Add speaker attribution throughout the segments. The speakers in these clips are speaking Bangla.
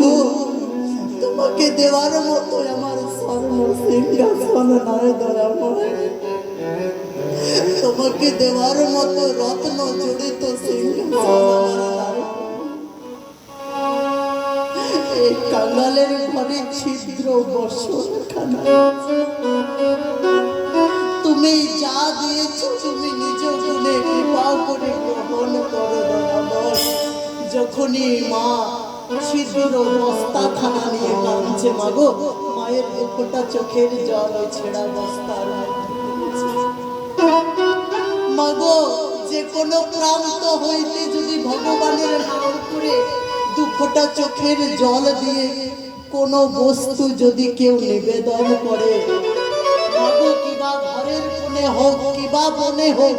Speaker 1: মাগো তোমাকে দেওয়ার মতো আমার স্বর্ণ সিংহাসন নাই ধরাময়, তোমাকে দেওয়ার মতো রত্ন জড়িত সিংহাসন আমার নাই। এই কাঙালের ঘরে ছিদ্র বসনখানা, তুমি যা দিয়েছো তুমি নিজ গুণে কৃপা করে গ্রহণ করো ধরাময়। যখনই মা ছিদ্র বস্তাখানা নিয়ে কাঁদছে, মাগো মায়ের দুঃখটা চোখের জল ওই ছেঁড়া বস্তার মাগো, যে কোনো প্রান্ত হইতে যদি ভগবানের নাম করে দুঃখটা চোখের জল দিয়ে কোনো বস্তু যদি কেউ নিবেদন করে, মাগো কিবা ঘরের কোণে হোক কিবা বনে হোক,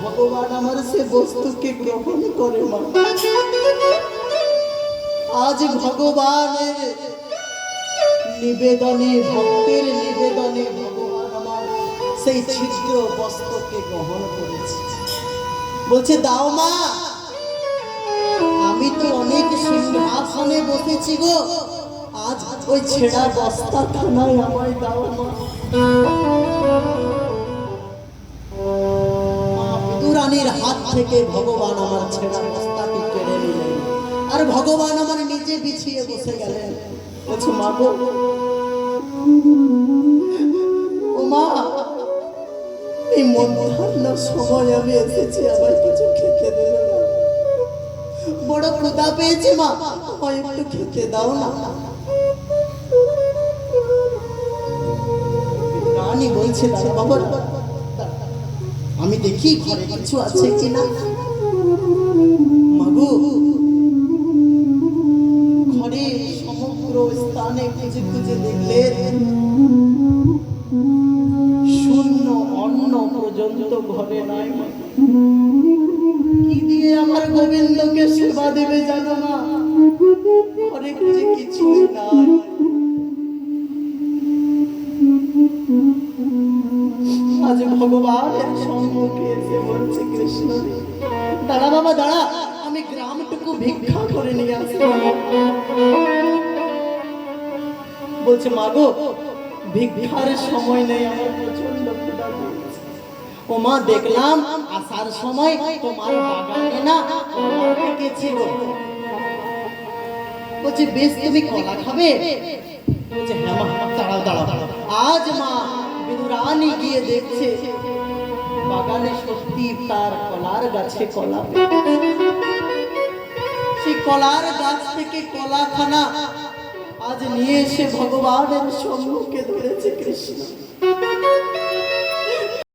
Speaker 1: ভগবান আমার সে বস্তুকে গ্রহণ করে। মা আজ ভগবানের নিবেদনে, ভক্তের নিবেদনে ভগবান আমার সেই ছিদ্র বস্ত্রকে গ্রহণ করেছে। বলছে দাও মা, আমি তো অনেক সিংহাসনে বসেছি গো, আজ ওই ছেঁড়া বস্তা খানায় আমায় দাও মা। বিদুরানীর হাত থেকে ভগবান আমার ছেঁড়া বস্তাটি কেড়ে নিলেন, আর ভগবান আমার নিজে বিছিয়ে বসে গেলেন। বলছে মা গো, ও মা এই মধ্যাহ্নের সময় আমি এসেছি, আমার কিছু খেতে দেবে না, বড় ক্ষুধা পেয়েছে মা, আমায় একটু খেতে দাও না। রানী বলছে বাবা আমি দেখি ঘরে কিছু আছে কিনা। মাগো ঘরে সমগ্র স্থানে খুঁজে খুঁজে দেখলেন, শূন্য, অন্ন পর্যন্ত ঘরে নাই। কি দিয়ে আমার গোবিন্দকে সেবা দেবে জানো না, ঘরে খুঁজে কিছুই নাই। আজ ভগবানের সম্মুখে এসে বলছে কৃষ্ণ দাঁড়া বাবা দাঁড়া, আমি গ্রামটুকু ভিক্ষা করে নিয়ে আসি। বলছে মাগো ভিক্ষার সময় নেই, আমার প্রচন্ড ক্ষুধা পেয়েছে। ও মা দেখলাম আসার সময় তোমার বাগানে না কলা পেকেছিল। বলছে বেশ তুমি কলা খাবে? বলছে হ্যাঁ মা, দাঁড়াও দাঁড়াও। আজ মা বিদুরানী গিয়ে দেখছে বাগানে সত্যি তার কলার গাছে কলা, সেই কলার গাছ থেকে কলাখানা আজ নিয়ে এসে ভগবানের সম্মুখে ধরেছে কৃষ্ণ।